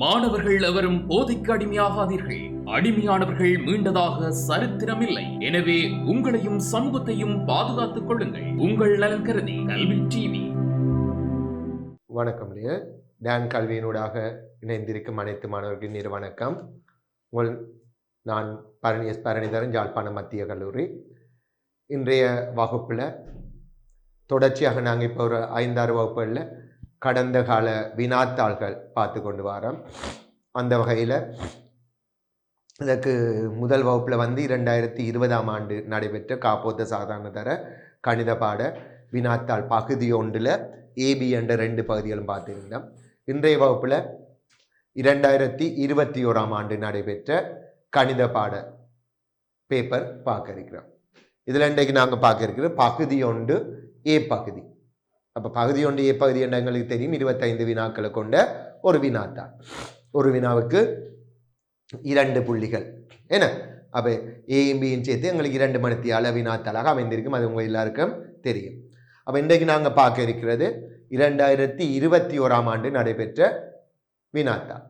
மாணவர்கள் எவரும் போதைக்கு அடிமையாகாதீர்கள். அடிமையானவர்கள் மீண்டதாக சரித்திரமில்லை. எனவே உங்களையும் சமூகத்தையும் பாதுகாத்துக் கொள்ளுங்கள். உங்கள் நலன் கருதி கல்வி டிவி. வணக்கம். டான் கல்வியினூடாக இணைந்திருக்கும் அனைத்து மாணவர்களின் இரு வணக்கம். நான் பரணிதரன், யாழ்ப்பாணம் மத்திய கல்லூரி. இன்றைய வகுப்பில் தொடர்ச்சியாக நாங்கள் இப்போ ஒரு 5-6 வகுப்புகளில் கடந்த கால வினாத்தாள்கள் பார்த்து கொண்டு வரோம். அந்த வகையில் இதற்கு முதல் வகுப்பில் 2020ஆம் ஆண்டு நடைபெற்ற காப்போத்த சாதாரண தர கணித பாட வினாத்தாள் பகுதி 1 ஏபி என்ற 2 பகுதிகளும் பார்த்துருந்தோம். இன்றைய வகுப்பில் 2021ஆம் ஆண்டு நடைபெற்ற கணித பாட பேப்பர் பார்க்க இருக்கிறோம். இதில் இன்றைக்கு நாங்கள் பார்க்க இருக்கிறோம் பகுதி 1 ஏ பகுதி. அப்போ பகுதி 1 ஏ பகுதி என்ற எங்களுக்கு தெரியும் 25 வினாக்களை கொண்ட ஒரு வினாத்தான். ஒரு வினாவுக்கு 2 புள்ளிகள் என்ன. அப்போ ஏயும் பியும் சேர்த்து எங்களுக்கு 2 மணித்தியால வினாத்தாளாக அமைந்திருக்கும். அது உங்கள் எல்லாருக்கும் தெரியும். அப்போ இன்றைக்கு நாங்கள் பார்க்க இருக்கிறது 2021ஆம் ஆண்டு நடைபெற்ற வினாத்தாள்.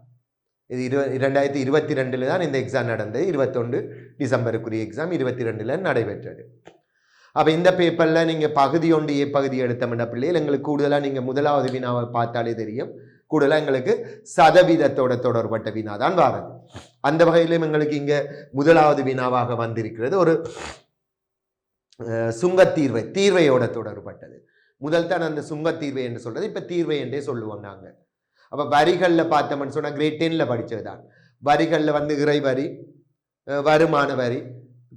இது 2022 தான் இந்த எக்ஸாம் நடந்தது. 21 டிசம்பருக்குரிய எக்ஸாம் 22 நடைபெற்றது. அப்போ இந்த பேப்பரில் நீங்கள் பகுதி 1 ஏ பகுதி எடுத்தோம்னா பிள்ளைகள் எங்களுக்கு கூடுதலாக நீங்கள் முதலாவது வினாவை பார்த்தாலே தெரியும். கூடுதலாக எங்களுக்கு சதவீதத்தோட தொடர்பட்ட வினா தான் வாரது. அந்த வகையிலும் எங்களுக்கு இங்கே முதலாவது வினாவாக வந்திருக்கிறது ஒரு சுங்கத்தீர்வை, தீர்வையோட தொடர்பட்டது. முதல் தான் அந்த சுங்கத்தீர்வை என்று சொல்றது, இப்போ தீர்வை என்றே சொல்லுவோம் நாங்கள். அப்போ வரிகளில் பார்த்தோம்னு சொன்னால் கிரேட் 10ல் படித்தது தான். வரிகளில் இறை வரி, வருமான வரி,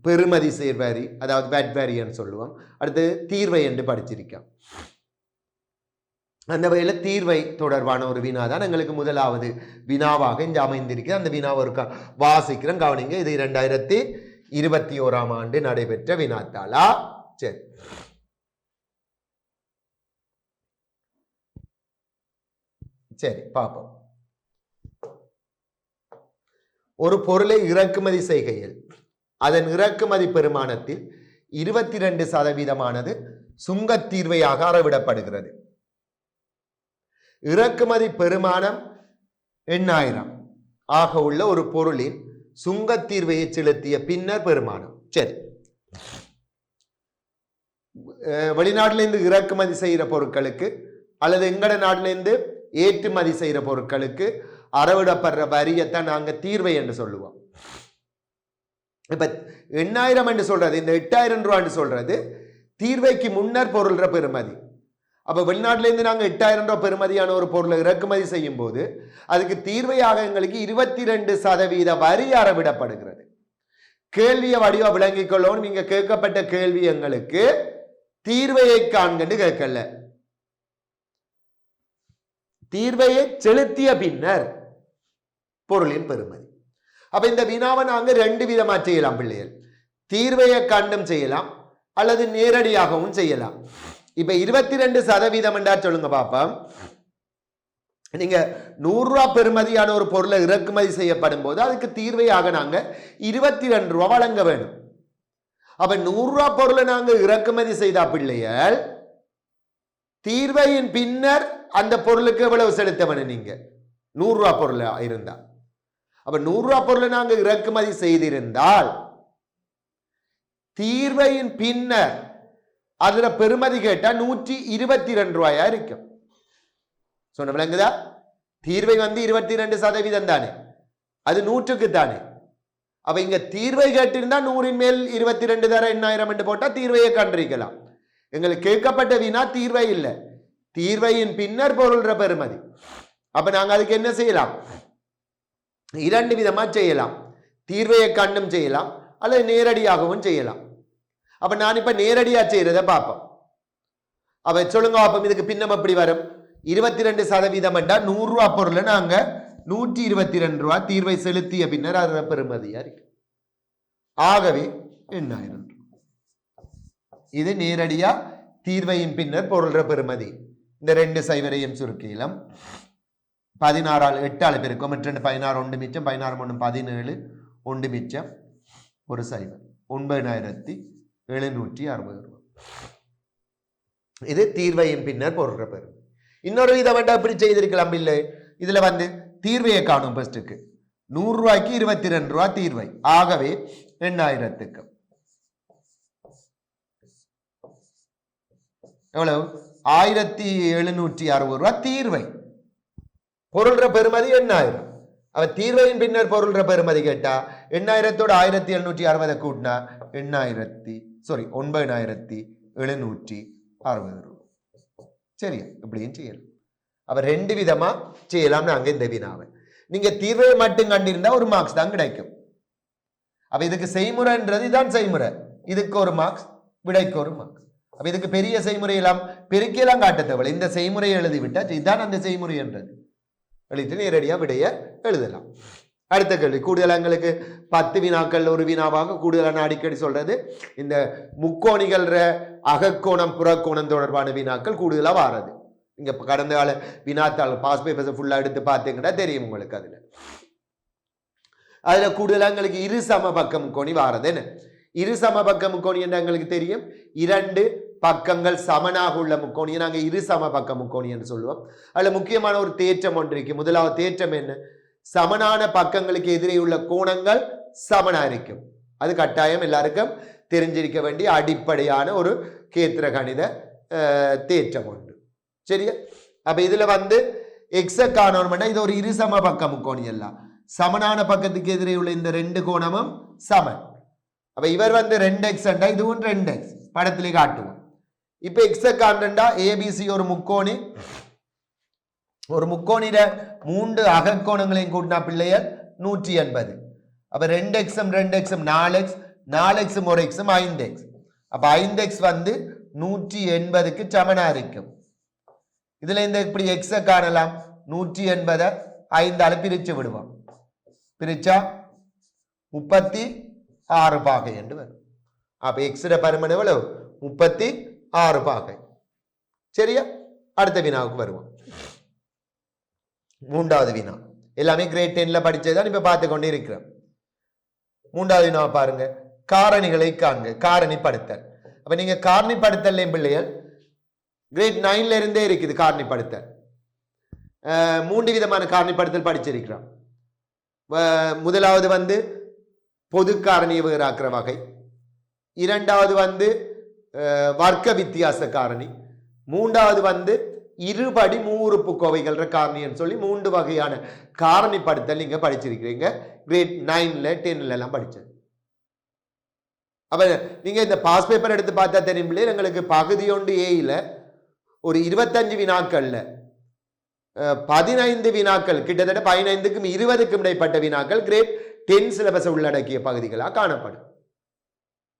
பெறுமதி சேர் வரி, அதாவது வேட் வரின்னு சொல்லுவோம். அடுத்து தீர்வை என்று படிச்சிருக்கோம். அந்த வகையில் தீர்வை தொடர்பான ஒரு வினா தான் எங்களுக்கு முதலாவது வினாவாக இங்கே அமைந்திருக்கிறது. அந்த வினாவை ஒரு வாசிக்கிறோம், கவனிங்க. இது 2021ஆம் ஆண்டு நடைபெற்ற வினாத்தாளா? சரி, சரி பார்ப்போம். ஒரு பொருளை இறக்குமதி செய்கையில் அதன் இறக்குமதி பெருமானத்தில் 22% சுங்கத்தீர்வையாக அறவிடப்படுகிறது. இறக்குமதி பெருமானம் 8000 ஆக உள்ள ஒரு பொருளின் சுங்கத்தீர்வையை செலுத்திய பின்னர் பெருமானம். சரி, வெளிநாட்டிலிருந்து இறக்குமதி செய்கிற பொருட்களுக்கு அல்லது எங்கட நாட்டிலிருந்து ஏற்றுமதி செய்கிற பொருட்களுக்கு அறவிடப்படுற வரியைத்தான் நாங்கள் தீர்வை என்று சொல்லுவோம். இப்ப 8000 என்று சொல்றது, இந்த 8000 ரூபான்னு சொல்றது தீர்வைக்கு முன்னர் பொருள்ற பெறுமதி. அப்ப வெளிநாட்டில இருந்து நாங்க 8000 ரூபாய் பெறுமதியான ஒரு பொருளை இறக்குமதி செய்யும் போது அதுக்கு தீர்வையாக எங்களுக்கு 22% வரி அறவிடப்படுகிறது. கேள்வியை வடிவா விளங்கிக் கொள்ளவும். நீங்க கேட்கப்பட்ட கேள்வி எங்களுக்கு தீர்வையை காண்கண்டு கேட்கல, தீர்வையை செலுத்திய பின்னர் பொருளின் பெறுமதி. அப்ப இந்த வினாவை நாங்க 2 விதமா செய்யலாம் பிள்ளைகள். தீர்வையை கண்டும் செய்யலாம் அல்லது நேரடியாகவும் செய்யலாம். இப்ப 22% என்றா சொல்லுங்க பாப்போம். நீங்க 100 ரூபாய் பெறுமதியான ஒரு பொருளை இறக்குமதி செய்யப்படும் போது அதுக்கு தீர்வையாக நாங்க 22 ரூபாய் வழங்க வேணும். அப்ப 100 ரூபாய் பொருளை நாங்க இறக்குமதி செய்தா பிள்ளைகள் தீர்வையின் பின்னர் அந்த பொருளுக்கு எவ்வளவு செலுத்த வேணும்? நீங்க 100 ரூபாய் பொருள் இருந்தா, அப்ப 100 ரூபாய் பொருளை நாங்க இறக்குமதி செய்திருந்தால் தீர்வையின் பின்னர் அதுல பெறுமதி கேட்டா 122 ரூபாயா இருக்கும். சொன்ன விளங்குதா? தீர்வை 22% தானே, அது 100க்கு தானே. அப்ப இங்க தீர்வை கேட்டிருந்தா 100ன் மேல் 22 தர 8000 என்று போட்டா தீர்வையை கண்டிருக்கலாம். எங்களுக்கு கேட்கப்பட்ட வினா தீர்வை இல்லை, தீர்வையின் பின்னர் பொருள்ற பெறுமதி. அப்ப நாங்க அதுக்கு என்ன செய்யலாம்? 2 விதமா செய்யலாம். தீர்வையை கண்டும் செய்யலாம் அல்லது நேரடியாகவும் செய்யலாம். அப்ப நான் இப்ப நேரடியா செய்யறத பார்ப்போம். அப்ப சொல்லுங்க பாப்போம், இதுக்கு பின்னம் எப்படி வரும்? 22% என்றா 100 ரூபாய் பொருளை நாங்க 122 ரூபாய் தீர்வை செலுத்திய பின்னர் அது பெறுமதியா இருக்கு. ஆகவே 8000. இது நேரடியா தீர்வையின் பின்னர் பொருள்ற பெறுமதி. இந்த 2 சைவரையும் சுருக்கிலம் 16 8 பெருக்கும் 2 16 1 மிச்சம் 16 1 17 1 மிச்சம் ஒரு சைவர் 9760 ரூபாய். இது தீர்வையின் பின்னர் பொருள்ற பெறும். இன்னொரு விதம் எப்படி செய்திருக்கலாம் இல்லை, இதுல தீர்வையை காணும் ஃபர்ஸ்ட்டுக்கு 100 ரூபாய்க்கு 22 ரூபாய் தீர்வை. ஆகவே 8000க்கு எவ்வளவு 1760 ரூபாய் தீர்வை. பொருள்ற பெருமதி 8000. அவ தீர்வையின் பின்னர் பொருள்ற பெருமதி கேட்டா 8000 1760 கூட்டினா 9760 ரூபாய். சரியா? இப்படியும் செய்யலாம். அவ ரெண்டு விதமா செய்யலாம். நாங்க இந்த வினாவை நீங்க தீர்வை மட்டும் கண்டிருந்தா ஒரு மார்க்ஸ் தான் கிடைக்கும். அப்ப இதுக்கு செய்முறைன்றது இதான் செய்முறை. இதுக்கு ஒரு மார்க்ஸ், விடைக்கு ஒரு மார்க்ஸ். அப்ப இதுக்கு பெரிய செய்முறை எல்லாம் பெருக்கியெல்லாம் காட்ட தேவை. இந்த செய்முறையை எழுதிவிட்டா இதுதான் அந்த செய்முறை என்றது எழுதிட்டு நேரடியா விடைய எழுதலாம். அடுத்த கேள்வி, கூடுதல் எங்களுக்கு 10 வினாக்கள் ஒரு வினாவாக கூடுதலான அடிக்கடி சொல்றது இந்த முக்கோணிகள் அகக்கோணம் புறக்கோணம் தொடர்பான வினாக்கள் கூடுதலா வாரது. இங்க கடந்த கால வினாத்தாள் பாஸ் பேப்பர்ஸ் ஃபுல்லா எடுத்து பார்த்தீங்கன்னா தெரியும் உங்களுக்கு. அதுல கூடுதலா எங்களுக்கு இரு சம பக்க முக்கோணி வாரது. என்ன இரு சம பக்க முக்கோணி என்று எங்களுக்கு தெரியும். 2 பக்கங்கள் சமனாக உள்ள முக்கோணியை நாங்க இரு சம பக்க முக்கோணி என்று சொல்லுவோம். அதுல முக்கியமான ஒரு தேற்றம் ஒன்று இருக்கு. முதலாவது தேற்றம் என்ன? சமனான பக்கங்களுக்கு எதிரே உள்ள கோணங்கள் சமனா இருக்கும். அது கட்டாயம் எல்லாருக்கும் தெரிஞ்சிருக்க வேண்டிய அடிப்படையான ஒரு கேத்திர கணித தேற்றம் உண்டு. சரியா? அப்ப இதுல எக்ஸ காணோம்னா இது ஒரு இரு சம பக்க முக்கோணி. எல்லாம் சமனான பக்கத்துக்கு எதிரே உள்ள இந்த 2 கோணமும் சமன். அப்ப இவர் 2x என்றா இதுவும் 2x படத்திலே காட்டுவோம். இப்ப எக்ஸ காண்றா ஏபிசி ஒரு முக்கோணி. ஒரு முக்கோணிட 3 அகக்கோணங்களையும் கூட்டினா பிள்ளையர் 180. அப்ப 2x 2x 4x 4x 1x 5x. அப்ப 5x 180க்கு சமனா இருக்கும். இதுல இந்த இப்படி எக்ஸ காணலாம். 180 5ஆல பிரிச்சு விடுவோம். பிரிச்சா 36 பாகை என்று வரும். அப்ப எக்ஸோட பருமன் எவ்வளவு? 36 பாகை. சரியா? அடுத்த வினாவுக்கு வருவோம். 3வது வினா எல்லாமே கிரேட் 10ல படிச்சதுதான் இப்ப பார்த்து கொண்டு இருக்கிறோம். 3வது வினா பாருங்க. காரணிகளை காண்க. காரணிப்படுத்தல். அப்ப நீங்க காரணிப்படுத்தல் பிள்ளைகள் கிரேட் 9ல இருந்தே இருக்குது. காரணிப்படுத்தல் 3 விதமான காரணிப்படுத்தல் படிச்சிருக்கிறோம். முதலாவது பொது காரணியை வேறாக்குற வகை. இரண்டாவது வர்க்க வித்தியாச காரணி. மூன்றாவது இருபடி மூறுப்பு கோவைகள் காரணின்னு சொல்லி 3 வகையான காரணிப்படுத்தல் நீங்க படிச்சிருக்கிறீங்க. கிரேட் 9ல 10ல எல்லாம் படிச்சது. அப்ப நீங்க இந்த பாஸ் பேப்பர் எடுத்து பார்த்தா தெரியும் பிள்ளை, எங்களுக்கு பகுதி 1 ஏல ஒரு 25 வினாக்கள்ல 15 வினாக்கள் கிட்டத்தட்ட 15க்கும் 20க்கும் இடைப்பட்ட வினாக்கள் கிரேட் 10 சிலபஸ் உள்ளடக்கிய பகுதிகளாக காணப்படும்.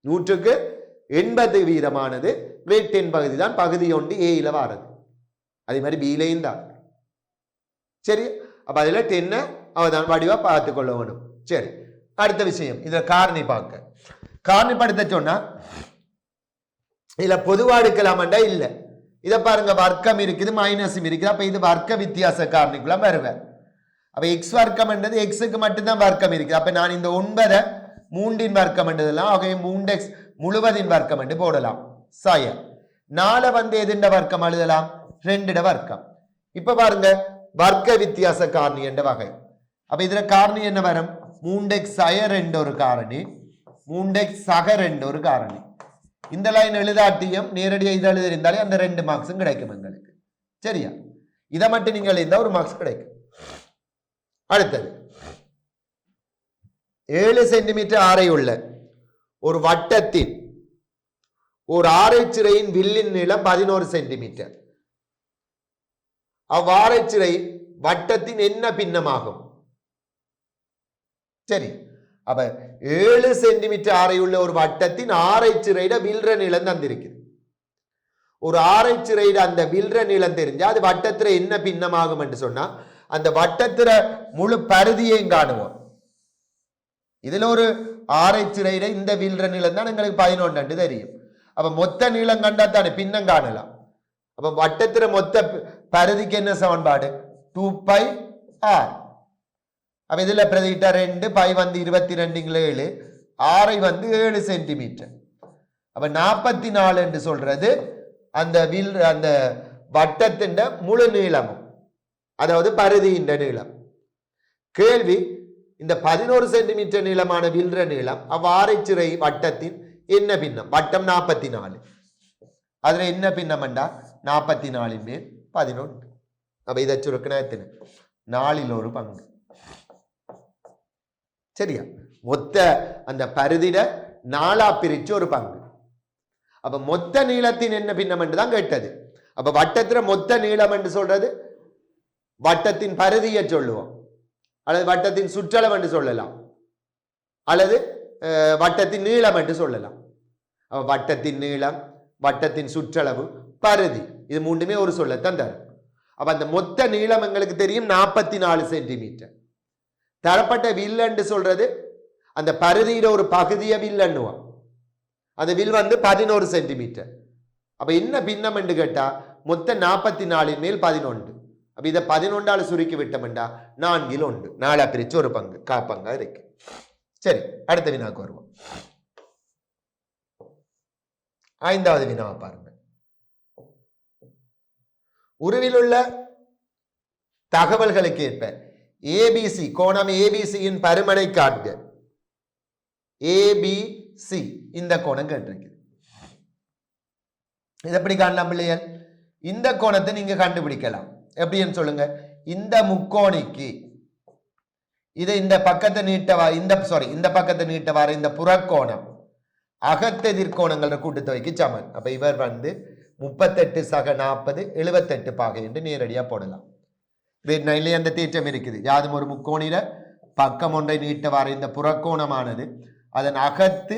100க்கு 80% கிரேட் 10 பகுதி தான். பகுதி 1 ஏல வாரது. அதே மாதிரி பிலையும் தான். சரி, அப்ப அதுல 10 அவதான் வடிவா பார்த்து கொள்ள வேணும். சரி, அடுத்த விஷயம் இதுல காரணி பார்க்க. காரணிப்படுத்த சொன்னா இதுல பொதுவா எடுக்கலாமண்டா இல்ல. இதை பாருங்க, வர்க்கம் இருக்குது மைனஸும் இருக்குது. அப்ப இது வர்க்க வித்தியாச காரணிக்குள்ள வருவேன். அப்ப எக்ஸ் வர்க்கம் என்றது எக்ஸுக்கு மட்டும்தான் வர்க்கம் இருக்குது. அப்ப நான் இந்த 9 3இன் வர்க்கம் என்றதெல்லாம் ஆகவே 3x முழுவதின் வர்க்கம் என்று போடலாம். சாய 4 எதுண்ட வர்க்கம் எழுதலாம்? 2 வர்க்கம். இப்ப பாருங்க, வர்க்க வித்தியாச காரணி என்ற வகை. அப்ப இதுல காரணி என்ன வரும்? 3x சய 2 ஒரு காரணி, 3x சக 2 ஒரு காரணி. இந்த லைன் எழுதாட்டியும் நேரடியாக இது எழுதியிருந்தாலே அந்த 2 மார்க்ஸும் கிடைக்கும் எங்களுக்கு. சரியா? இதை மட்டும் நீங்கள் எழுதியிருந்தா ஒரு மார்க்ஸ் கிடைக்கும். அடுத்தது 7 சென்டிமீட்டர் ஆரை உள்ள ஒரு வட்டத்தின் ஒரு ஆரைச்சிறையின் வில்லின் நீளம் 11 சென்டிமீட்டர். அவ்வாரைச்சிறை வட்டத்தின் என்ன பின்னமாகும்? சரி, அப்ப 7 சென்டிமீட்டர் ஆரையுள்ள ஒரு வட்டத்தின் ஆரைச்சிறையிட வில்ற நீளம் தந்திருக்குது. ஒரு ஆரைச்சிறையிட அந்த வில்ற நீளம் தெரிஞ்சா அது வட்டத்தில என்ன பின்னமாகும் என்று சொன்னா அந்த வட்டத்தில முழு பரிதியையும் காணுவோம். இதுல ஒரு ஆரைச்சிறையிட இந்த வில்ற நீளம் தான் எங்களுக்கு 11 தெரியும். அப்ப மொத்த நீளம் கண்டா தானே பின்னம் காணலாம். அப்ப வட்டத்தில மொத்த பரிதிக்கு என்ன சமன்பாடு? 2πr. அப்ப இதுல பிரதிட்டா 2 π 22 ஆரை 7 சென்டிமீட்டர். அப்ப 44 என்று சொல்றது அந்த அந்த வட்டத்தின் முழு நீளமும், அதாவது பரிதியின் நீளம். கேள்வி, இந்த 11 சென்டிமீட்டர் நீளமான வில்ற நீளம் அவ்வாரைச்சிறை வட்டத்தின் என்ன பின்னம்? வட்டம் 44, அதுல என்ன பின்னம் என்றா 44 மேல் 11. அப்ப இதை சுருக்கினா எத்தனை? 4 பங்கு. சரியா? மொத்த அந்த பருதிட 4 பிரிச்சு ஒரு பங்கு. அப்ப மொத்த நீளத்தின் என்ன பின்னம் என்று தான் கேட்டது. அப்ப வட்டத்துல மொத்த நீளம் என்று சொல்றது வட்டத்தின் பருதியை சொல்லுவோம், அல்லது வட்டத்தின் சுற்றளவு என்று சொல்லலாம், அல்லது வட்டத்தின் நீளம் என்று சொல்லலாம். அப்ப வட்டத்தின் நீளம், வட்டத்தின் சுற்றளவு, பருதி, இது மூன்றுமே ஒரு சொல்லத்தான் தரும். அப்ப அந்த மொத்த நீளம் எங்களுக்கு தெரியும் 44 சென்டிமீட்டர். தரப்பட்ட வில் என்று சொல்றது அந்த பருதியில ஒரு பகுதியை வில் எண்ணுவோம். அந்த வில் 11 சென்டிமீட்டர். அப்ப என்ன பின்னம் என்று கேட்டா மொத்த 44 மேல் 11. அப்ப இதை 11 சுருக்கி விட்டோம்டா 4 1, 4 பிரிச்சு ஒரு பங்கு, காப்பங்கா இருக்கு. சரி, அடுத்த வினாக்கு வருவோம். 5வது வினாவை பாருங்க. உருவில் உள்ள தகவல்களுக்கு ஏற்ப ஏபிசி கோணம் ஏபிசியின் பருமனை காண்க. ஏபிசி இந்த கோணம் கேட்டிருக்கு. இது எப்படி காணலாம் பிள்ளைகள்? இந்த கோணத்தை நீங்க கண்டுபிடிக்கலாம். எப்படின்னு சொல்லுங்க. இந்த முக்கோணிக்கு இதை இந்த பக்கத்தை நீட்டவா, இந்த பக்கத்தை நீட்டவாறு இந்த புறக்கோணம் அகத்தெதிர்கோணங்கள கூட்டுத்தொகைக்கு சமன். அப்ப இவர் 38 சக 40 78 பாகை என்று நேரடியா போடலாம். கிரேட் 9 அந்த தேற்றம் இருக்குது. யாதும் ஒரு முக்கோணில பக்கம் ஒன்றை நீட்டவாறு இந்த புறக்கோணமானது அதன் அகத்து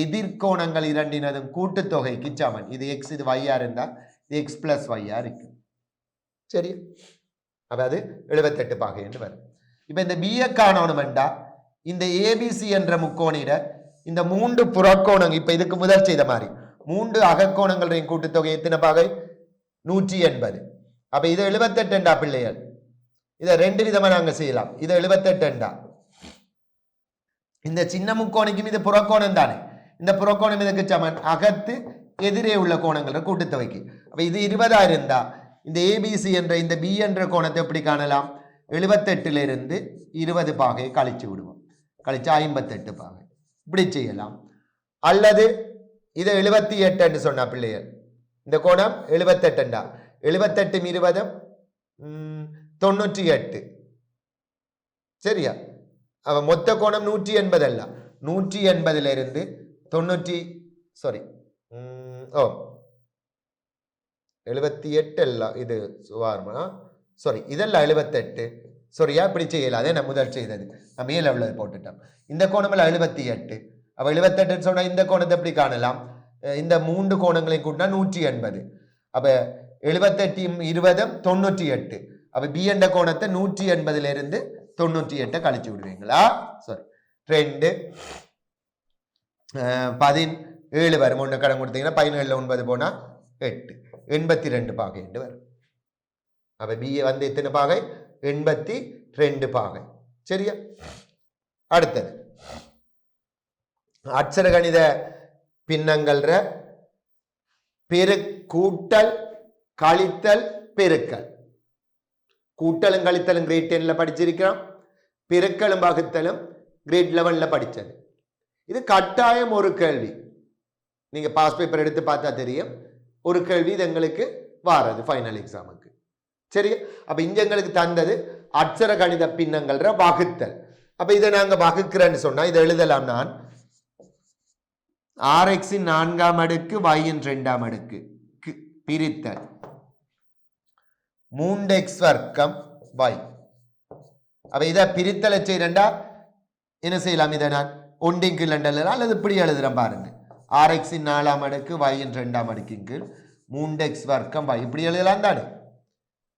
எதிர்கோணங்கள் இரண்டினதும் கூட்டுத்தொகைக்கு சமன். இது எக்ஸ், இது வையா இருந்தா இது எக்ஸ் பிளஸ் வையா இருக்கு. சரி, அப்ப அது 78 பாகை என்று வரும். இப்ப இந்த பிஏ காணணும்டா இந்த ஏபிசி என்ற முக்கோணில இந்த 3 புறக்கோணங்கள், இப்ப இதுக்கு முதல் செய்த மாதிரி 3 அகக்கோணங்களின் கூட்டுத்தொகை எத்தனை பாகை? 180. அப்ப இது 78 பிள்ளைகள். இதை 2 விதமா நாங்க செய்யலாம். இது 78. இந்த சின்ன முக்கோணிக்கும் இது புறக்கோணம் தானே. இந்த புறக்கோணம் இதுக்கு சமன் அகத்து எதிரே உள்ள கோணங்கள கூட்டுத்தொகைக்கு. அப்ப இது 20 இருந்தா இந்த ஏபிசி என்ற இந்த பி என்ற கோணத்தை எப்படி காணலாம்? 78 இருந்து 20 பாகையை கழிச்சு விடுவோம். கழிச்சு 58 பாகை. இப்படி செய்யலாம். அல்லது இதை 78 என்று சொன்னா பிள்ளைகள், இந்த கோணம் 78. 78 20 98. சரியா? அவ மொத்த கோணம் 180 அல்ல, 180 இருந்து 78 அல்ல, இது சுவார்மா சாரி, இதெல்லாம் 78. சரியா? இப்படி செய்யலாம். அதே நான் முதல் செய்தது, நான் மேல உள்ளது போட்டுட்டோம். இந்த கோணம் 78. அப்ப 78 சொன்னா இந்த கோணத்தை எப்படி காணலாம்? இந்த 3 கோணங்களையும் கூட்டினா 180. அப்ப 78 20 98. அப்ப பி என்ற கோணத்தை 180 இருந்து 98 கழிச்சு விடுவீங்களா? சாரி, 2 17 வரும். 1 கடன் கொடுத்தீங்கன்னா 17 9 போனா 8, 82 பாகை என்று வரும். அப்ப பி எத்தனை பாகை? 82 பாகை. சரியா? அடுத்தது அட்சர கணித பின்னங்கள் கூட்டல் கழித்தல் பெருக்கல். கூட்டலும் கழித்தலும் கிரேட் 10ல படிச்சிருக்கிறோம். பெருக்கலும் வகுத்தலும் கிரேட் 11ல படிச்சது. இது கட்டாயம் ஒரு கேள்வி. நீங்க பாஸ் பேப்பர் எடுத்து பார்த்தா தெரியும். ஒரு கேள்வி இது எங்களுக்கு வாரது ஃபைனல் எக்ஸாமுக்கு. சரியா? அப்ப இங்க எங்களுக்கு தந்தது அட்சர கணித பின்னங்கள் வகுத்தல். அப்ப இதை நாங்க வகுக்கிறேன்னு சொன்னா இதை எழுதலாம். நான் RX இன் 4ஆம் அடுக்கு y இன் 2ஆம் அடுக்கு பிரித்தல் 3x வர்க்கம் y. அப்ப இதை பிரித்தலை செய்யறா என்ன செய்யலாம்? இதை நான் ஒன்றின் கீழ் அல்லது இப்படி எழுதுறேன் பாருங்க. RX இன் 4ஆம் அடுக்கு y இன் 2ஆம் அடுக்கின் கீழ் 3x வர்க்கம் y, இப்படி எழுதலாம் தானே.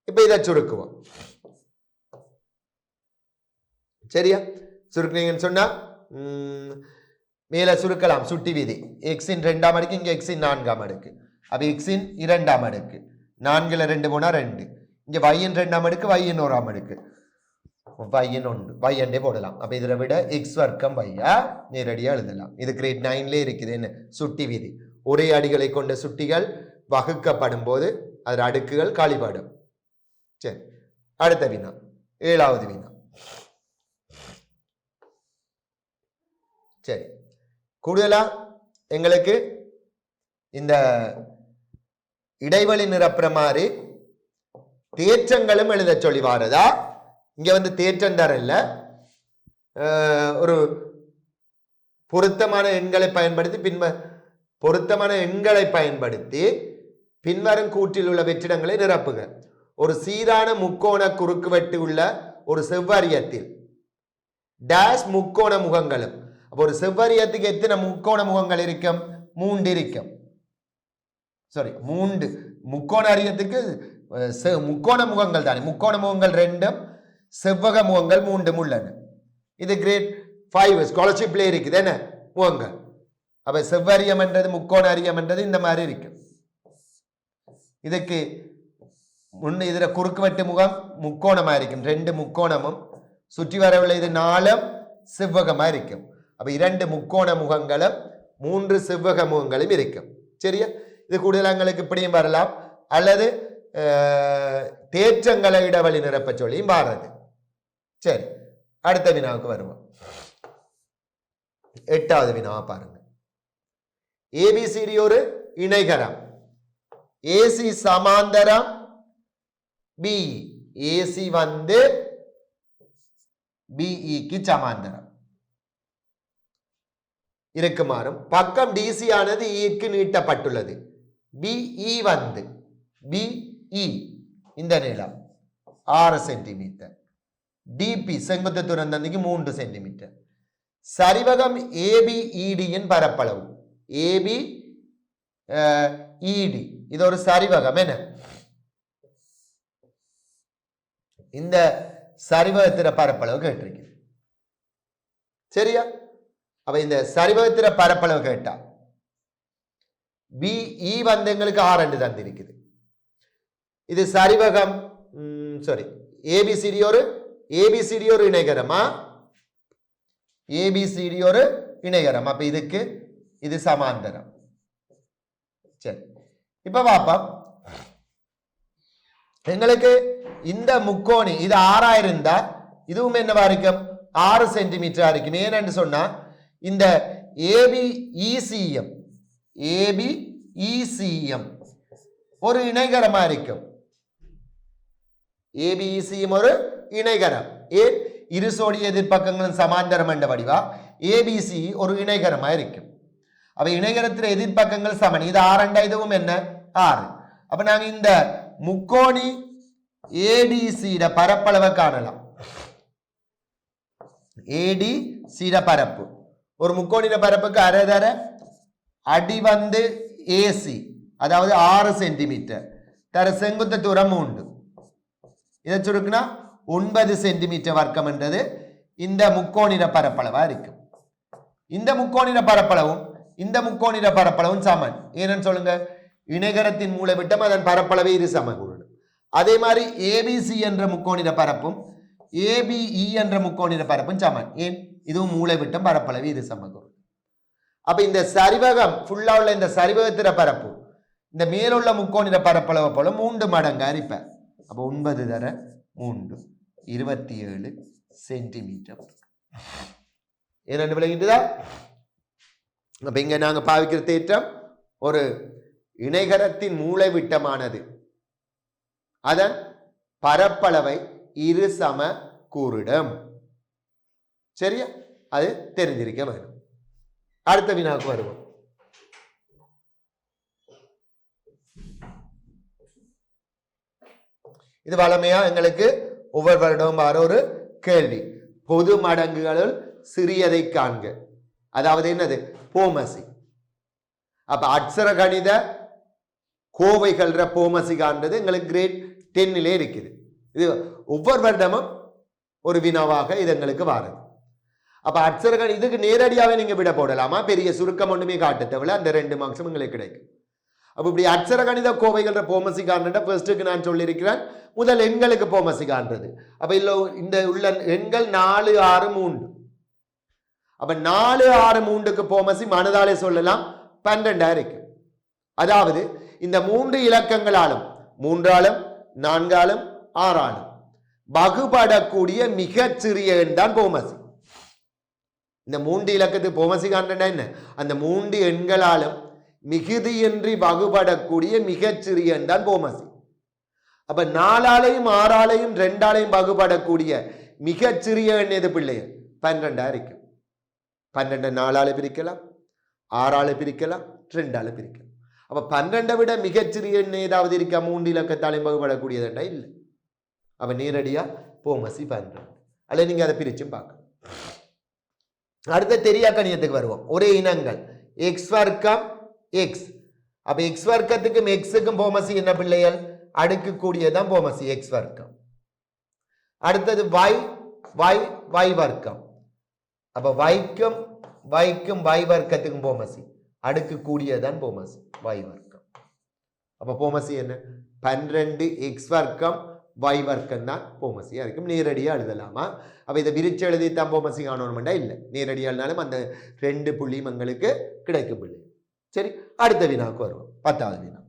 இப்ப இதை சுருக்குவோம். சரியா? சுருக்குனீங்கன்னு சொன்னா மேல சுருக்கலாம். சுட்டி விதி. எக்ஸ் இன் 2ஆம் அடுக்கு, இங்க எக்ஸ் இன் 4ஆம் அடுக்கு. அப்ப எக்ஸ் இன் 2ஆம் அடுக்கு 4ல 2 போனா 2. இங்க y இன் 2ஆம் அடுக்கு, y இன் 1ஆம் அடுக்கு, y இன் 1, y என்றே போடலாம். அப்ப இதில் விட எக்ஸ் வர்க்கம் y நேரடியா எழுதலாம். இது கிரேட் 9ல இருக்குது. என்ன? சுட்டி விதி. ஒரே அடிகளை கொண்ட சுட்டிகள் வகுக்கப்படும் போது அதன் அடுக்குகள் காலிப்படும். சரி, அடுத்த வினா 7வது வினா. சரி, கூடுதலா எங்களுக்கு இந்த இடைவெளி நிரப்புற மாதிரி தேற்றங்களும் எழுத சொல்லி வாரதா. இங்க வந்து தேற்றம் தர இல்ல, ஒரு பொருத்தமான எண்களை பயன்படுத்தி பின்வரும் கூற்றில் உள்ள வெற்றிடங்களை நிரப்புக. ஒரு சீரான முக்கோண குறுக்குவெட்டு உள்ள ஒரு செவ்வரியத்தில் டேஷ் முக்கோண முகங்களும். அப்போ ஒரு செவ்வரியத்துக்கு எத்தனை முக்கோண முகங்கள் இருக்கும்? 3 இருக்கும். சாரி, 3 முக்கோண அரியத்துக்கு முக்கோண முகங்கள் தானே. முக்கோண முகங்கள் 2, செவ்வக முகங்கள் 3 உள்ளன. இது கிரேட் 5 ஸ்காலர்ஷிப்ல இருக்குது என்ன முகங்கள். அப்ப செவ்வரியம் என்றது முக்கோண அரியம் என்றது இந்த மாதிரி இருக்கு. இதுக்கு இதுல குறுக்குவெட்டு முகம் முக்கோணமா இருக்கும், 2 முக்கோணமும் சுற்றி வரவுள்ள இது 4 செவ்வகமா இருக்கும். அப்ப 2 முக்கோண முகங்களும் 3 செவ்வக முகங்களும் இருக்கும். சரியா? இது கூடுதலங்களுக்கு இப்படியும் வரலாம், அல்லது தேற்றங்களை இடைவெளி நிரப்ப சொல்லியும் மாறுறது. சரி, அடுத்த வினாவுக்கு வருவோம். 8வது வினாவை பாருங்க. ஏபிசிடி ஒரு இணைகரம், ஏசி சமாந்தரம் பி, ஏசி வந்து பிஇக்கு சமாந்தரம் இருக்குமாறும் பக்கம் டிசி ஆனது ஈக்கு நீட்டப்பட்டுள்ளது. பிஇ வந்து பிஇ இந்த நீளம் 6 சென்டிமீட்டர், டிபி செங்குத்து தூரம் தந்திக்கு 3 சென்டிமீட்டர். சரிவகம் ஏபிஇடியின் பரப்பளவு, ஏபிஇடி இது ஒரு சரிவகம் என்ன. இந்த சரிவகத்திர பரப்பளவு கேட்டிருக்கு. சரியா? அப்ப இந்த சரிவகத்திர பரப்பளவு கேட்டா பிஇ வந்து எங்களுக்கு 6 தந்திருக்குது. இது சரிவகம், சாரி, ஏபிசிடி ஒரு இணைகரமா, ஏபிசிடி ஒரு இணைகரம். அப்ப இதுக்கு இது சமாந்தரம். சரி, இப்ப பாப்போம். எங்களுக்கு இந்த முக்கோணி இது 6 இருந்தா இதுவும் என்னவா இருக்கும்? 6 சென்டிமீட்டரா இருக்கும். ஏன்னு சொன்னா இந்த ஏபிஇசிஎம் ஒரு இணைகரமா இருக்கும். ஏபிஇசிஎம் ஒரு இணைகரம். ஏன்? இரு சோடி எதிர்ப்பக்கங்களும் சமாந்தரம் என்ற வடிவா ஏபிசி ஒரு இணைகரமா இருக்கும். அப்ப இணைகரத்தில் எதிர்ப்பக்கங்கள் சமன். இது 6 இதுவும் என்ன 6. அப்ப நாங்க இந்த முக்கோணி ஏடிசிட பரப்பளவை காணலாம். ஏடிசிட பரப்பு, ஒரு முக்கோணிட பரப்புக்கு அரைதர அடி வந்து ஏசி, அதாவது 6 சென்டிமீட்டர், தர செங்குத்த தூரம் 3. இதை சுருக்குனா 9 சென்டிமீட்டர் வர்க்கம் என்றது இந்த முக்கோணிட பரப்பளவா இருக்கும். இந்த முக்கோணிட பரப்பளவும் இந்த முக்கோணிட பரப்பளவும் சமன். ஏன்னு சொல்லுங்க, இணைகரத்தின் மூலை விட்டம் அதன் பரப்பளவை இரு சமகூறும். அதே மாதிரி ஏபிசி என்ற முக்கோணிட பரப்பும் ஏபிஇ என்ற முக்கோணிட பரப்பும் சமன். ஏன்? இதுவும் மூலை விட்டம் பரப்பளவு இரு சமகூறும். அப்ப இந்த சரிவகம் ஃபுல்லா உள்ள இந்த சரிவகத்திர பரப்பு இந்த மேலுள்ள முக்கோணிட பரப்பளவை போல 3 மடங்கு அரிப்ப. அப்ப 9 தர 3 27 சென்டிமீட்டர். என்ன விளங்கிட்டுதா? அப்ப இங்க நாங்க பாவிக்கிற தேற்றம் ஒரு இணைகரத்தின் மூலை விட்டமானது அதன் பரப்பளவை இரு சம கூறிடம். சரியா? அது தெரிஞ்சிருக்க வேணும். அடுத்த வினாவுக்கு வருவோம். இது வளமையா எங்களுக்கு ஒவ்வொரு வருடம் வர ஒரு கேள்வி. பொது மடங்குகளுள் சிறியதை காண்க. அதாவது என்னது? போமசி. அப்ப அட்சர கணித கோவைகள் போமசி காண்றது எங்களுக்கு கிரேட் 10 இருக்குது. இது ஒவ்வொரு வருடமும் ஒரு வினாவாக இது எங்களுக்கு வருது. அப்ப அட்சர இதுக்கு நேரடியாவே நீங்க விட போடலாமா? பெரிய சுருக்கம் ஒண்ணுமே காட்ட தேவையில்ல, அந்த 2 மார்க்ஸும் உங்களுக்கு கிடைக்கும். அப்ப இப்படி அட்சர கணித கோவைகள் போமசி காண்ற ஃபர்ஸ்ட்டுக்கு நான் சொல்லியிருக்கிறேன், முதல் எண்களுக்கு போமசி காண்றது. அப்ப இல்ல இந்த உள்ள எண்கள் 4 6 3. அப்ப 4 6 3க்கு போமசி மனதாலே சொல்லலாம் 12 இருக்கு. அதாவது இந்த 3 இலக்கங்களாலும் 3ஆலும் 4ஆலும் 6ஆலும் வகுபடக்கூடிய மிகச்சிறிய எண் தான் போமசி. இந்த 3 இலக்கத்துக்கு போமசி காண்றா என்ன? அந்த 3 எண்களாலும் மிகுதியின்றி வகுபடக்கூடிய மிகச்சிறிய எண் தான் போமசி. அப்ப 4ஆலையும் 6ஆலையும் 2ஆலையும் வகுபடக்கூடிய மிகச்சிறிய எண் எது பிள்ளைகள்? 12 இருக்கும். 12 4ஆல பிரிக்கலாம், 6ஆல பிரிக்கலாம், 2ஆல பிரிக்கலாம். அப்ப 12 விட மிகச்சிறிய எண் ஏதாவது இருக்கா? 3 இலக்கத்தாலையும் வகுபடக்கூடியதுண்டா? இல்லை. அப்ப நேரடியா போமசி 12. அல்ல நீங்க அதை பிரிச்சும் பார்க்க. அடுத்த தெரியா கணியத்துக்கு வருவோம். ஒரே இனங்கள் எக்ஸ் வர்க்கம் எக்ஸ். அப்ப எக்ஸ் வர்க்கத்துக்கும் எக்ஸுக்கும் போமசி என்ன பிள்ளைகள்? அடுக்கு கூடியதான் போமசி எக்ஸ் வர்க்கம். அடுத்தது y y வர்க்கம். அப்ப வைக்கும் y வர்க்கத்துக்கும் போமசி அடுக்கு கூடியதான் போமசி y வர்க்கம். அப்ப போமசி என்ன? 12 எக்ஸ் வர்க்கம் y வர்க்கம் தான் போமசியா இருக்கும். நேரடியா எழுதலாமா? அப்ப இதை விரிச்சு எழுதித்தான் போமசி காணணும்டா? இல்லை, நேரடியா எழுதினாலும் அந்த 2 புள்ளியும் எங்களுக்கு கிடைக்கும் பிள்ளை. சரி, அடுத்த வினாக்கு வருவோம். 10வது வினா.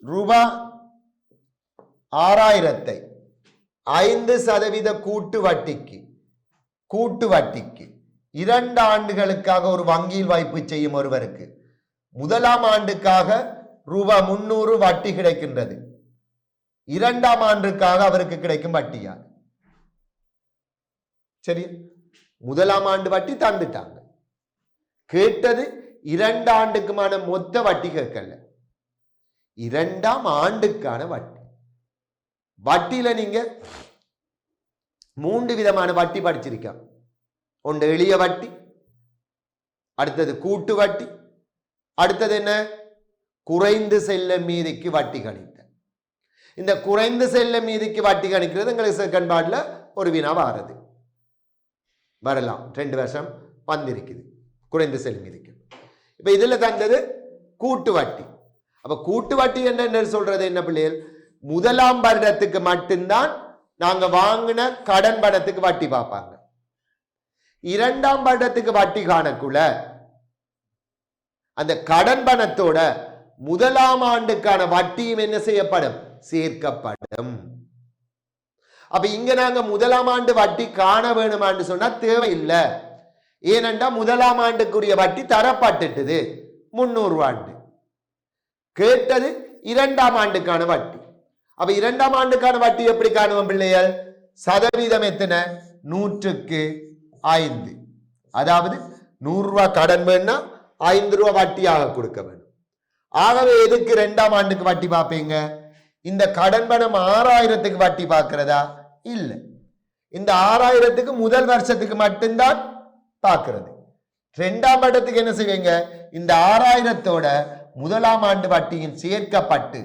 ரூபாய் 6000 5% கூட்டு வட்டிக்கு 2 ஆண்டுகளுக்காக ஒரு வங்கியில் வைப்பு செய்யும் ஒருவருக்கு முதலாம் ஆண்டுக்காக ரூபாய் 300 வட்டி கிடைக்கின்றது. 2ஆம் ஆண்டுக்காக அவருக்கு கிடைக்கும் வட்டியா? சரி, முதலாம் ஆண்டு வட்டி தந்துட்டாங்க. கேட்டது 2 ஆண்டுக்குமான மொத்த வட்டி கேட்கல, 2ஆம் ஆண்டுக்கான வட்டி. வட்டியில நீங்க 3 விதமான வட்டி படிச்சிருக்க. ஒன்று எளிய வட்டி, அடுத்தது கூட்டு வட்டி, அடுத்தது என்ன? குறைந்து செல்ல மீதிக்கு வட்டி கணித்த. இந்த குறைந்து செல்ல மீதிக்கு வட்டி கணிக்கிறது எங்களுக்கு செகண்ட் பார்ட்ல ஒரு வினா வாரது வரலாம். 2 வருஷம் வந்திருக்குது குறைந்து செல் மீதிக்கு. இப்ப இதுல தந்தது கூட்டு வட்டி. அப்ப கூட்டு வட்டி என்ன சொல்றது என்ன பிள்ளைகள்? முதலாம் வருடத்துக்கு மட்டும்தான் நாங்க வாங்கின கடன் பணத்துக்கு வட்டி பார்ப்பாங்க. 2ஆம் வருடத்துக்கு வட்டி காணக்குள்ள அந்த கடன் பணத்தோட முதலாம் ஆண்டுக்கான வட்டியும் என்ன செய்யப்படும்? சேர்க்கப்படும். அப்ப இங்க நாங்க முதலாம் ஆண்டு வட்டி காண வேணுமான்னு சொன்னா தேவையில்லை. ஏனென்றா முதலாம் ஆண்டுக்குரிய வட்டி தரப்பட்டுட்டது 300 ரூபாண்டு. கேட்டது 2ஆம் ஆண்டுக்கான வட்டி. அப்ப 2ஆம் ஆண்டுக்கான வட்டி எப்படி காணுவோம் பிள்ளைகள்? சதவீதம் எத்தனை? 100க்கு 5. அதாவது 100 ரூபாய் கடன் வேணும்னா 5 ரூபாய் வட்டியாக கொடுக்க வேண்டும். ஆகவே எதுக்கு 2ஆம் ஆண்டுக்கு வட்டி பார்ப்பீங்க? இந்த கடன் பணம் 6000க்கு வட்டி பார்க்கிறதா? இல்லை, இந்த 6000க்கு முதல் வருஷத்துக்கு மட்டும்தான் பார்க்கிறது. 2ஆம் வருடத்துக்கு என்ன செய்வீங்க? இந்த 6000தோட முதலாம் ஆண்டு வட்டியும் சேர்க்கப்பட்டு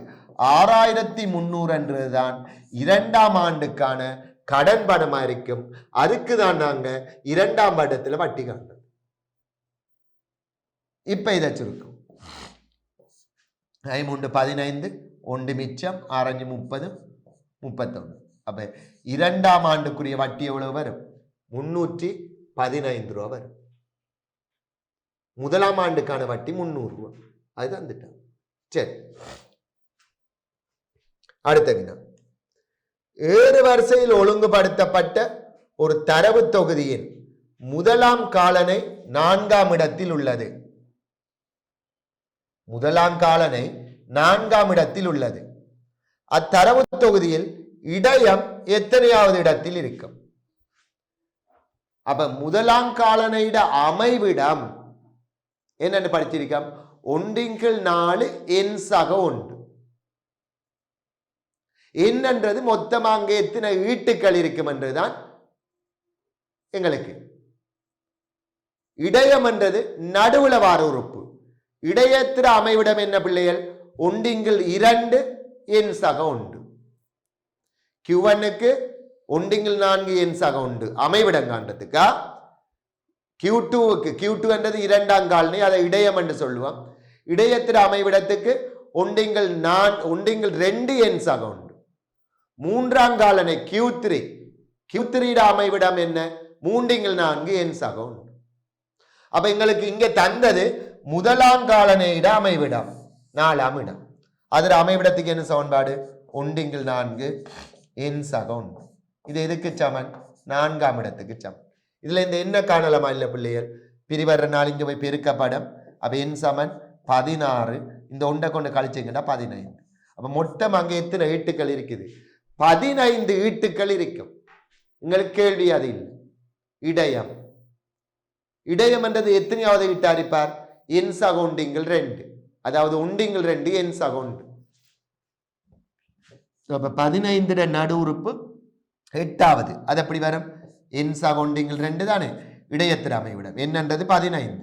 6300 என்றதுதான் 2ஆம் ஆண்டுக்கான கடன் பணமா இருக்கும். அதுக்கு தான் நாங்க 2ஆம் வருடத்துல வட்டி காண்றது. இப்ப இதை சுருக்கும். 3 15 1 மிச்சம் 6 30 31. அப்ப 2ஆம் ஆண்டுக்குரிய வட்டி எவ்வளவு வரும்? 315 ரூபாய் வரும். முதலாம் ஆண்டுக்கான வட்டி 300 ரூபாய். அதுதான் திட்டம். சரி, அடுத்த வினா. 7 வரிசையில் ஒழுங்குபடுத்தப்பட்ட ஒரு தரவு தொகுதியின் முதலாம் காலனை 4ஆம் இடத்தில் உள்ளது. முதலாம் காலனை 4ஆம் இடத்தில் உள்ளது. அத்தரவு தொகுதியில் இடையம் எத்தனையாவது இடத்தில் இருக்கும்? அப்ப முதலாம் காலனையிட அமைவிடம் என்னன்னு படிச்சிருக்கோம்? 1/4 n சக 1. என்னன்றது மொத்தமா அங்கே எத்தனை ஈட்டுக்கள் இருக்கும் என்றுதான் எங்களுக்கு. இடையம் என்றது நடுவுல வார உறுப்பு. இடையத்திர அமைவிடம் என்ன பிள்ளைகள்? 1/2 n சக 1. Q1க்கு 1/4 n சக 1 அமைவிடம் காண்றதுக்கா. Q2க்கு, Q2 என்றது 2ஆம் காலனி, அதை இடையம் என்று சொல்லுவோம். இடையத்திர அமைவிடத்துக்கு 1/2 n சக 1. 3ஆம் காலனை Q3, Q3 அமைவிடம் என்ன? 3/4 n சக 1. அப்ப எங்களுக்கு இங்க தந்தது முதலாம் காலனையிட அமைவிடம் 4ஆம் இடம். அதுல அமைவிடத்துக்கு என்ன சமன்பாடு? 1/4 என் சக 1. இது எதுக்கு சமன்? 4ஆம் இடத்துக்கு சமன். இதுல இந்த என்ன காணலாமா இல்ல பிள்ளைகள்? பிரிவர நாள் இங்க போய் பெருக்கப்படும். அப்ப என் சமன் 16. இந்த ஒன்றை கொண்டு கழிச்சிங்கன்னா 15. அப்ப மொத்தம் அங்க எத்தனை ஈட்டுக்கள் இருக்குது? 15 ஈட்டுக்கள் இருக்கும். உங்களுக்கு கேள்வி அது இல்லை. இடையம். இடையம் என்றது எத்தனையாவது ஈட்டா இருப்பார்? என் சக 2. அதாவது 2 என் சக 1. அப்ப 15 நடு உறுப்பு 8வது. அது எப்படி வரும்? என் சக 2 தானே இடையத்தில் அமைவிடம். என்னன்றது 15.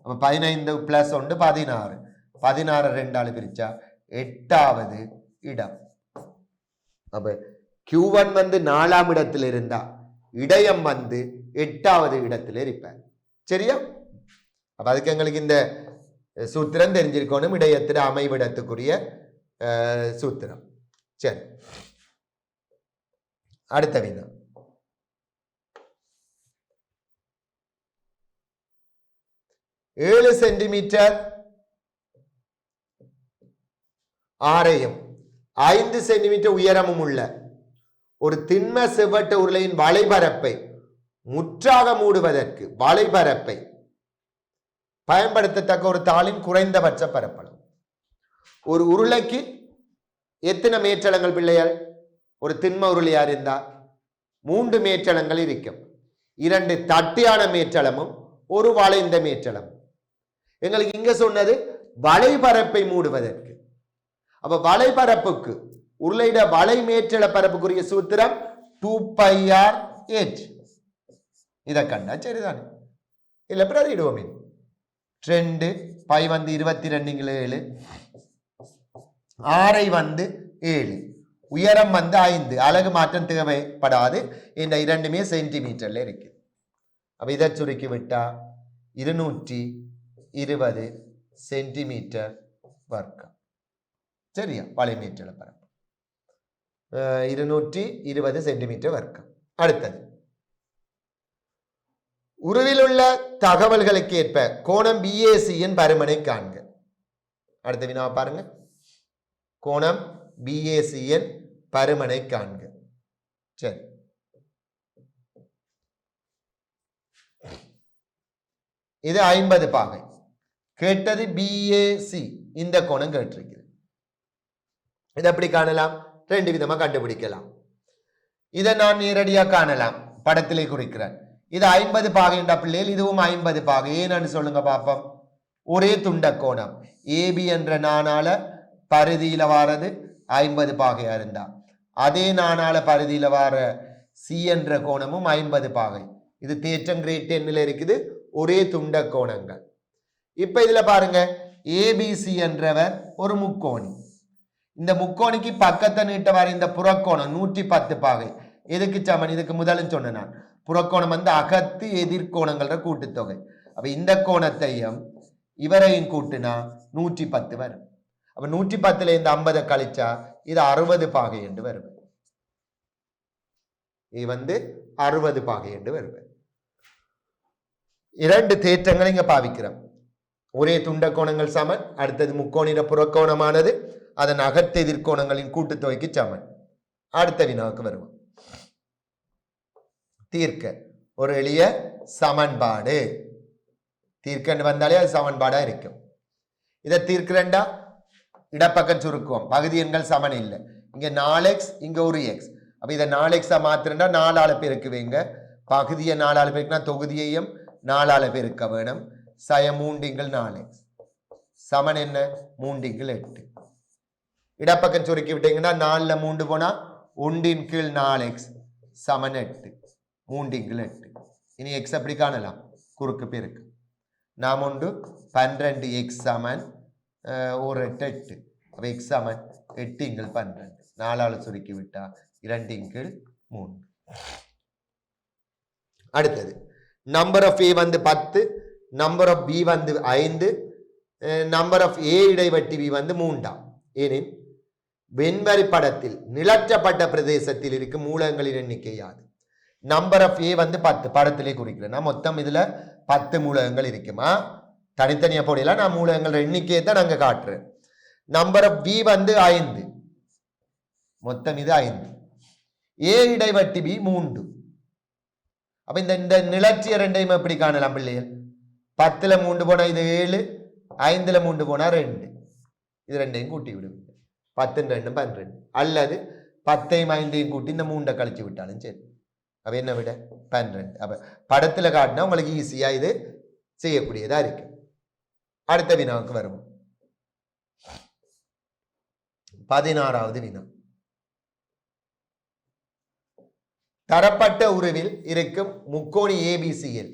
அப்ப 15 பிளஸ் 1 16. 16 2ஆல் பிரிச்சா 8வது இடம். அப்ப Q1 வந்து 4ஆம் இடத்தில் இருந்தா இடையம் வந்து 8வது இடத்தில் இருப்பார். சரியா? அப்ப அதுக்கு எங்களுக்கு இந்த சூத்திரம் தெரிஞ்சிருக்கணும். இடையத்தில் அமைவிடத்துக்குரிய சூத்திரம். சரி, அடுத்த வினா. ஏழு சென்டிமீட்டர் ஆரையும் 5 சென்டிமீட்டர் உயரமும் உள்ள ஒரு திண்ம செவ்வட்ட உருளையின் வளைபரப்பை முற்றாக மூடுவதற்கு வளைபரப்பை பயன்படுத்தத்தக்க ஒரு தாளின் குறைந்தபட்ச பரப்பளவு. ஒரு உருளைக்கு எத்தனை மேற்றளங்கள் பிள்ளைகள்? ஒரு திண்ம உருளையா இருந்தா 3 மேற்றளங்கள் இருக்கும். 2 தட்டியான மேற்றளமும் ஒரு வளைந்த மேற்றளமும். எங்களுக்கு இங்க சொன்னது வளைபரப்பை மூடுவதற்கு. அப்ப வளைபரப்புக்கு உருளையிட வளை மேற்றள பரப்புக்குரிய சூத்திரம் 2πr/h. இதை கண்டா சரிதானே? இல்ல பிரதிடுவோமே. 2 π வந்து 22 7, ஆரை வந்து 7, உயரம் வந்து 5. அலகு மாற்றம் தேவைப்படாது. இந்த 2மே சென்டிமீட்டர்ல இருக்கு. அப்ப இதை சுருக்கி விட்டா 220 சென்டிமீட்டர் வர்க்கம். சரியா? வளை மேற்றள பரப்பு 220 சென்டிமீட்டர் வர்க்கம். அடுத்தது, உருவில் உள்ள தகவல்களுக்கு ஏற்ப கோணம் BAC-யின் பருமனை காண்க. அடுத்த வினா பாருங்க. கோணம் BAC-யின் பருமனை காண்க. சரி, இது 50 பாகை. கேட்டது BAC. இந்த கோணம் கேட்டிருக்கிறது. இதை எப்படி காணலாம்? 2 விதமா கண்டுபிடிக்கலாம். இதை நான் நேரடியாக காணலாம். படத்திலே குறிக்கிறேன். இது 50 பாகை என்ற பிள்ளைகள், இதுவும் 50 பாகை. ஏன்னு சொல்லுங்க பாப்போம். ஒரே துண்ட கோணம் AB என்ற நாணால பரிதியில வாரது 50 பாகையா இருந்தா, அதே நாணால பரிதியில வார C என்ற கோணமும் 50 பாகை. இது தேற்றம் கிரேட் 10ல இருக்குது. ஒரே துண்ட கோணங்கள். இப்ப இதுல பாருங்க, ABC என்றவர் ஒரு முக்கோணி. இந்த முக்கோணிக்கு பக்கத்தை நீட்ட வர இந்த புறக்கோணம் 110 பாகை. எதுக்கு சமன்? இதுக்கு முதலும் சொன்ன நான், புறக்கோணம் வந்து அகத்து எதிர்கோணங்களோட கூட்டுத்தொகை. அப்ப இந்த கோணத்தையும் இவரையும் கூட்டுனா 110 வரும். அப்ப 110ல இந்த 50 கழிச்சா இது 60 பாகை என்று வருது. இது வந்து 60 பாகை என்று வருது. 2 தேற்றங்களை இங்க பாவிக்கிறோம். ஒரே துண்ட கோணங்கள் சமன். அடுத்தது முக்கோணின புறக்கோணமானது அதன் அகத்து எதிர்கோணங்களின் கூட்டுத்தொகைக்கு சமன். அடுத்த வினாவுக்கு வருவோம். தீர்க்க ஒரு எளிய சமன்பாடு. தீர்க்கன்னு வந்தாலே அது சமன்பாடா இருக்கும். இதை தீர்க்கிறேன்டா இடப்பக்கம் சுருக்குவோம். பகுதி எண்கள் சமன் இல்லை. இங்க 4x, இங்க ஒரு x. அப்ப இதை 4x மாத்திரண்டா 4ஆல பெருக்குவீங்க. பகுதியை 4ஆல பெருக்கினா தொகுதியையும் 4ஆல பெருக்க வேணும். சய 3 4x சமன் என்ன? 3 8. இடப்பக்கம் சுருக்கி விட்டீங்கன்னா 4ல 3 போனா 1 4x சமன் 8. 3 8. இனி x அப்படி காணலாம், குறுக்கு பெருக்கு. நாம் உண்டு 12x சமன் 1 8 8. அப்ப x சமன் 8 12. 4ஆல சுருக்கி விட்டா 2 3. அடுத்தது, நம்பர் ஆஃப் a வந்து 10, நம்பர் ஆஃப் b வந்து 5, நம்பர் ஆஃப் a இடைவெட்டி b வந்து 3. ஏனெனில் வெண்வரி படத்தில் நிலற்றப்பட்ட பிரதேசத்தில் இருக்கும் மூலகங்களின் எண்ணிக்கை யாது? நம்பர் ஆஃப் a வந்து 10 படத்திலே குறிக்கிறேன். மொத்தம் இதுல 10 மூலகங்கள் இருக்குமா? தனித்தனியா போடலாம். நான் மூலகங்கள் எண்ணிக்கையை தான் நாங்க காட்டுறேன். நம்பர் ஆஃப் b வந்து 5, மொத்தம் இது 5. ஏ இடைவட்டி பி 3. அப்ப இந்த நிலச்சிய ரெண்டையும் எப்படி காணலாம் பிள்ளைகள்? 10ல 3 போனா இது 7, 5ல 3 போனா 2. இது ரெண்டையும் கூட்டி விடுவீங்க. 10 2 12. அல்லது 10ஐயும் 5ஐயும் கூட்டி இந்த 3 கழிச்சு விட்டாலும் சரி. அப்ப என்ன விட 12. அப்ப படத்துல காட்டினா உங்களுக்கு ஈஸியா இது செய்யக்கூடியதா இருக்கு. அடுத்த வினாவுக்கு வருவோம். 16வது வினா. தரப்பட்ட உருவில் இருக்கும் முக்கோணி ஏபிசியில்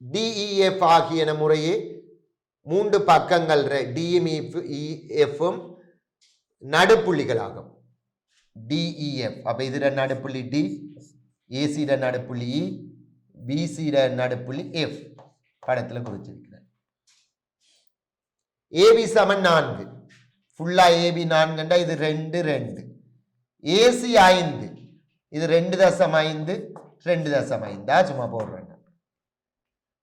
டிஇஎஃப் ஆகியன முறையே 3 பக்கங்கள் டிஎம்இஎஃப்பும் நடுப்புள்ளிகளாகும். டிஇஎஃப் அப்ப இதுல நடுப்புள்ளி டி, ஏசிட நடுப்புள்ளி இ, பிசிட நடுப்புள்ளி எஃப் படத்துல குறிச்சிருக்கிறேன். ஏபி சமன் 4. ஃபுல்லா ஏபி 4 இது 2 2. ஏசி 5 இது 2.5 2.5 சும்மா போடுறேன்.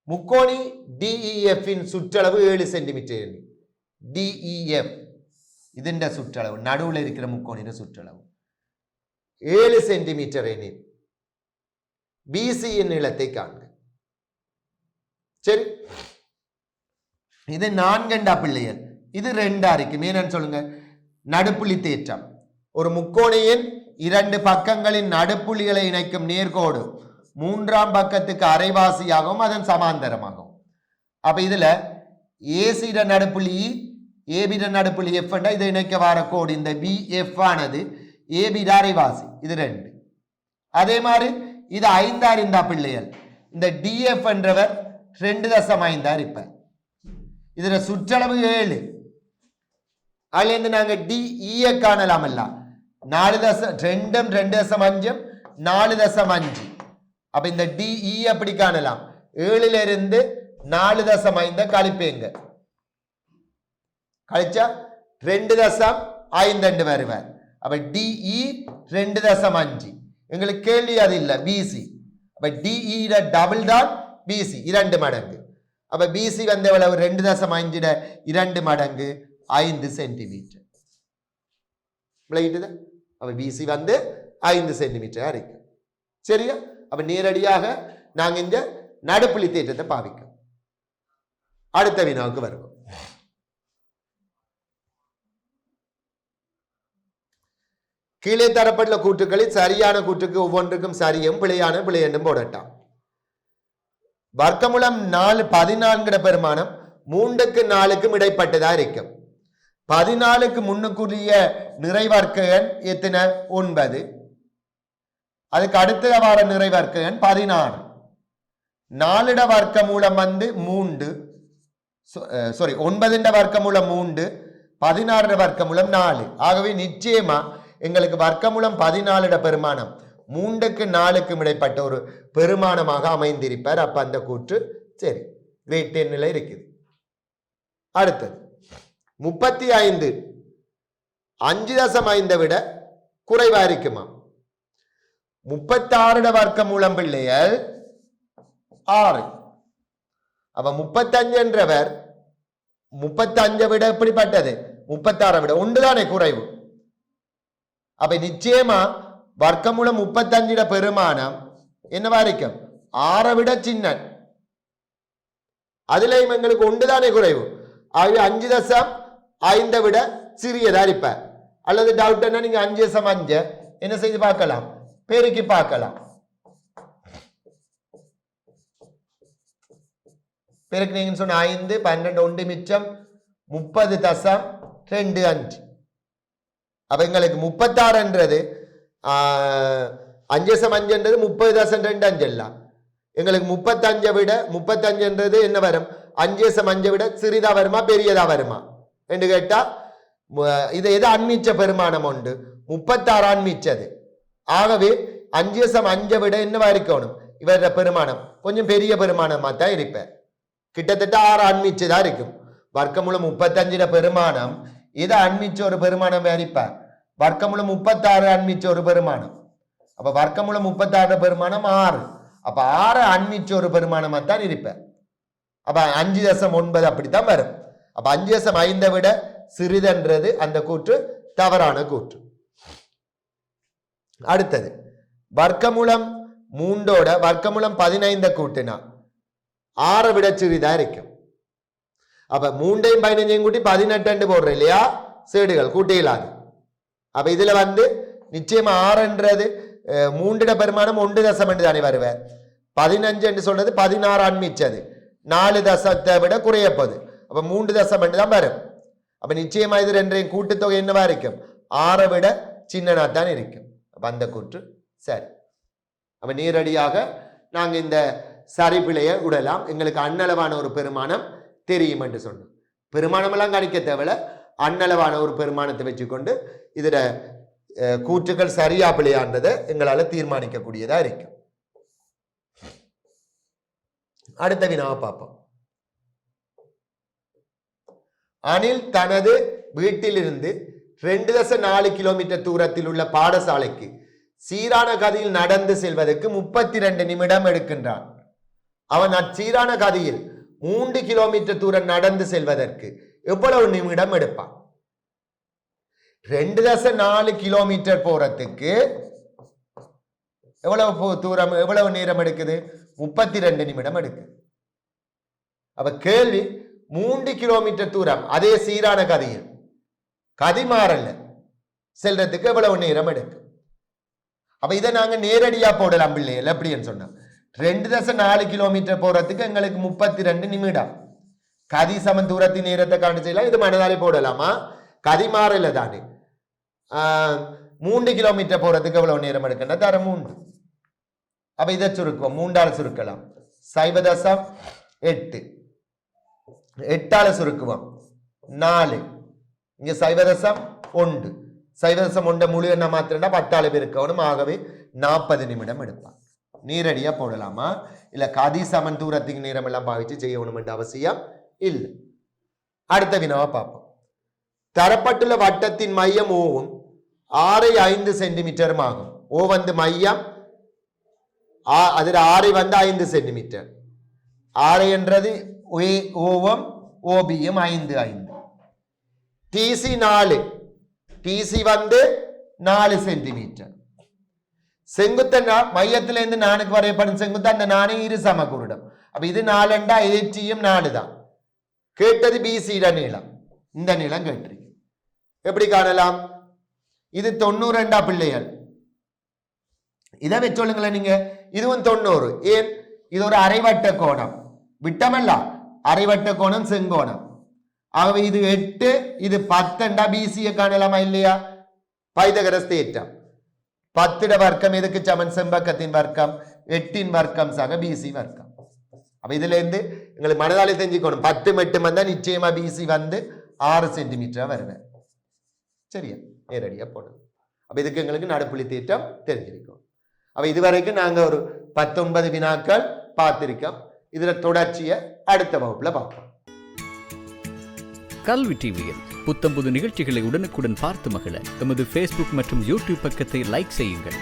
முக்கோணி டிஇஎஃப் சுற்றளவு 7 சென்டிமீட்டர். டிஇஎஃப் ഇതിന്റെ சுற்றளவு நடுவில் இருக்கிற முக்கோணின் சுற்றளவு 7 சென்டிமீட்டர் எனில் பிசியின் நீளத்தை காண்க. சரி, இது 4 பிள்ளைகள், இது 2 இருக்கும். என்னன்னு சொல்லுங்க? நடுப்புள்ளி தேற்றம். ஒரு முக்கோணியின் 2 பக்கங்களின் நடுப்புள்ளிகளை இணைக்கும் நேர்கோடு 3ஆம் பக்கத்துக்கு அரைவாசியாகவும் அதன் சமாந்தரமாகவும். அப்ப இதுல ஏசிட நடுப்புள்ளி ஏபிட நடுப்புள்ளி எஃப் இதை இணைக்க வர கோடு இந்த பி எஃப் ஆனது ஏபிட அரைவாசி, இது 2. அதே மாதிரி இது 5 இருந்தா பிள்ளைகள் இந்த டிஎஃப் என்றவர் 2.5 இருப்பார். இதுல சுற்றளவு 7. அதுல இருந்து நாங்க டிஇ காணலாம். 2.5 4.5. அப்ப இந்த டிஇ அப்படி காணலாம். 7ல இருந்து 4.5 கழிப்பேங்க. கழிச்சா 2.5 வருவார். அப்ப டிஇ 2.5. எங்களுக்கு கேள்வி அது இல்ல, பிசி. அப்ப டிஇ டபுள் தான் பிசி, 2 மடங்கு. அப்ப பிசி வந்து எவ்வளவு? 2.5 2 மடங்கு 5 சென்டிமீட்டர். விளங்கிட்டுதா? அப்ப பிசி வந்து 5 சென்டிமீட்டர் இருக்கு. சரியா? அப்ப நேரடியாக நாங்க இந்த நடுப்புள்ளி தேற்றத்தை பாவிக்கும். அடுத்த வினாவுக்கு வருவோம். கீழே தரப்பட்டுள்ள கூற்றுக்களில் சரியான கூற்றுக்கு ஒவ்வொன்றுக்கும் சரியும் பிழையான பிழையென்றும் போடட்டாம். வர்க்கமூலம் 14 பெருமானம் 3க்கு 4க்கும் இடைப்பட்டதா இருக்கும். 14க்கு முன்னுக்குரிய நிறைவர்க்க எண் எத்தனை? 9. அதுக்கு அடுத்த வார நிறைவர்க்க எண் 16. 4 வர்க்கமூலம் வந்து 3, 9 வர்க்கமூலம் 3, 16 வர்க்கமூலம் 4. ஆகவே நிச்சயமா எங்களுக்கு வர்க்கமூலம் 14 பெருமானம் 3க்கு 4க்கும் இடைப்பட்ட ஒரு பெருமானமாக அமைந்திருப்பார். அப்ப அந்த கூற்று சரி, கிரேட் 10 இருக்குது. அடுத்தது 35 5.5 விட குறைவா இருக்குமா? 36 வர்க்கமூலம் பிள்ளைகள் 6. அப்ப 35 என்றவர் 35 விட எப்படிப்பட்டது? 36 விட 1 தானே குறைவு. அப்ப நிச்சயமா வர்க்கமூலம் 35 பெருமானம் என்னவா இருக்கும்? 6 விட சின்ன. அதுலயும் எங்களுக்கு 1 தானே குறைவு. ஆகவே 5.5 விட சிறியதா இருப்ப. அல்லது டவுட் என்ன, நீங்க 5.5 என்ன செய்து பார்க்கலாம்? பெருக்கி பார்க்கலாம். பெருக்கினீங்கன்னு சொன்ன 5 12 1 மிச்சம் 30.25. அப்ப எங்களுக்கு 36 5.5 30.25 எல்லாம் எங்களுக்கு 35 விட 35 என்ன வரும்? 5.5 விட சிறிதா வருமா பெரியதா வருமா என்று கேட்டா இது எது அண்மிச்ச பெருமானம் உண்டு? 36 அண்மிச்சது. ஆகவே 5.5 விட என்னவா இருக்கணும்? இவர பெருமானம் கொஞ்சம் பெரிய பெருமானமா தான் இருப்பேன். கிட்டத்தட்ட 6 அண்மிச்சதா இருக்கும். வர்க்கமூலம் 35 பெருமானம் இதை அண்மிச்ச ஒரு பெருமானம் இருப்பார். வர்க்கமூலம் 36 அண்மிச்ச ஒரு பெருமானம். அப்ப வர்க்கமூலம் 36 பெருமானம் 6. அப்ப 6 அண்மிச்ச ஒரு பெருமானமா தான் இருப்பேன். அப்ப 5.9 அப்படித்தான் வரும். அப்ப 5.5 விட சிறிதென்றது அந்த கூற்று தவறான கூற்று. அடுத்தது வர்க்கமூலம் 3ஓட வர்க்கமூலம் 15 கூட்டினா 6 விட சிறிதா இருக்கும். அப்ப 3ஐயும் 15ஐயும் கூட்டி 18 போடுறோம் இல்லையா, சேடுகள் கூட்டியலாது. அப்ப இதுல நிச்சயமா 6ன்றது 3 பெருமானம் 1 தசம் தானே வருவேன். 15 என்று சொல்றது 16 அன்மிச்சது 4 தசத்தை விட குறையப்போது. அப்ப 3 தசம் தான் வரும். அப்ப நிச்சயமா இது ரெண்டையும் கூட்டுத்தொகை என்னவா இருக்கும், 6 விட சின்னனா தான் இருக்கும். அப்ப அந்த கூற்று சரி. அப்ப நேரடியாக நாங்க இந்த சரிபிழையை விடலாம். எங்களுக்கு அன்னளவான ஒரு பெருமானம் தெரியும் என்று சொன்னோம். பெருமானம் எல்லாம் கணிக்க தேவையில்ல, அன்னளவான ஒரு பெருமானத்தை வச்சுக்கொண்டு இதுல கூற்றுக்கள் சரியா பிழையான்றதை எங்களால தீர்மானிக்கக்கூடியதா இருக்கும். அடுத்த வினாவை பார்ப்போம். அனில் தனது வீட்டிலிருந்து 2.4 கிலோமீட்டர் தூரத்தில் உள்ள பாடசாலைக்கு சீரான கதியில் நடந்து செல்வதற்கு 32 நிமிடம் எடுக்கின்றான். அவன் அச்சீரான கதியில் 3 கிலோமீட்டர் தூரம் நடந்து செல்வதற்கு எவ்வளவு நிமிடம் எடுப்பான்? 2.4 கிலோமீட்டர் போறதுக்கு எவ்வளவு நேரம் எடுக்குது? 32 நிமிடம் எடுக்குது. அப்ப கேள்வி, 3 கிலோமீட்டர் தூரம் அதே சீரான கதியில் கதி மாறல செல்றதுக்கு எவ்வளவு நேரம் எடுக்கும்? அப்ப இதை நாங்க நேரடியா போடலாம் பிள்ளைகள். எப்படின்னு சொன்னா 2.4 கிலோமீட்டர் போறதுக்கு எங்களுக்கு 32 நிமிடம். கதி சமன் தூரத்தின் நேரத்தை காண்டு செய்யலாம். இது மனதாலே போடலாமா? கதி மாறல தானே. 3 கிலோமீட்டர் போறதுக்கு எவ்வளவு நேரம் எடுக்கணும்? தர 3. அப்ப இதை சுருக்குவோம், 3ஆல சுருக்கலாம். 0.8 8ஆல சுருக்குவோம் 4. இங்க 0.1 0.1 முழு என்ன மாத்திரம்னா 10ஆல பெருக்கணும். ஆகவே 40 நிமிடம் எடுப்பான். நேரடியா போடலாமா, இல்ல கதி சமன் தூரத்துக்கு நேரம் எல்லாம் பாவிச்சு செய்யணும் என்ற அவசியம் இல்லை. அடுத்த வினாவை பார்ப்போம். தரப்பட்டுள்ள வட்டத்தின் மையம் ஓவும் 6.5 சென்டிமீட்டரும் ஆகும். ஓ மையம், அதில் 6 5 சென்டிமீட்டர். 6 என்றது ஓவும் ஓபியும் 5 5. DC 4, DC 4 centimetre. செங்குத்த மையத்திலிருந்து 4க்கு வரையப்படும் செங்குத்த அந்த 4 இரு சமகூரிடம். அப்ப இது 4 ஏற்றியும் 4 தான். கேட்டது பிசிட நீளம். இந்த நீளம் கேட்டிருக்கு. எப்படி காணலாம்? இது 92 பிள்ளைகள். இதை வச்சோளுங்களேன் நீங்க. இதுவும் 90. ஏன்? இது ஒரு அரைவட்ட கோணம். விட்டமல்ல, அரைவட்ட கோணம் செங்கோணம். ஆகவே இது 8, இது 10 பிசியை காணலாமா இல்லையா? பைதகரஸ் தேற்றம். 10 வர்க்கம் எதுக்கு சமன்? செம்பக்கத்தின் வர்க்கம். 8 வர்க்கம் சக பிசி வர்க்கம். அப்ப இதுல இருந்து எங்களுக்கு மனதாலே தெரிஞ்சுக்கணும், 10 மட்டும் வந்தா நிச்சயமா பிசி 6 சென்டிமீட்டரா வருவேன். சரியா? நேரடியா போடுது. அப்ப இதுக்கு எங்களுக்கு நடுப்புள்ளி தேற்றம் தெரிஞ்சிருக்கும். அப்ப இதுவரைக்கும் நாங்க ஒரு 19 வினாக்கள் பார்த்திருக்கோம். இதுல தொடர்ச்சியை அடுத்த வகுப்புல பார்ப்போம். கல்வி டிவியில் புத்தம்புது நிகழ்ச்சிகளை உடனுக்குடன் பார்த்து மகிழ எமது Facebook மற்றும் YouTube பக்கத்தை லைக் செய்யுங்கள்.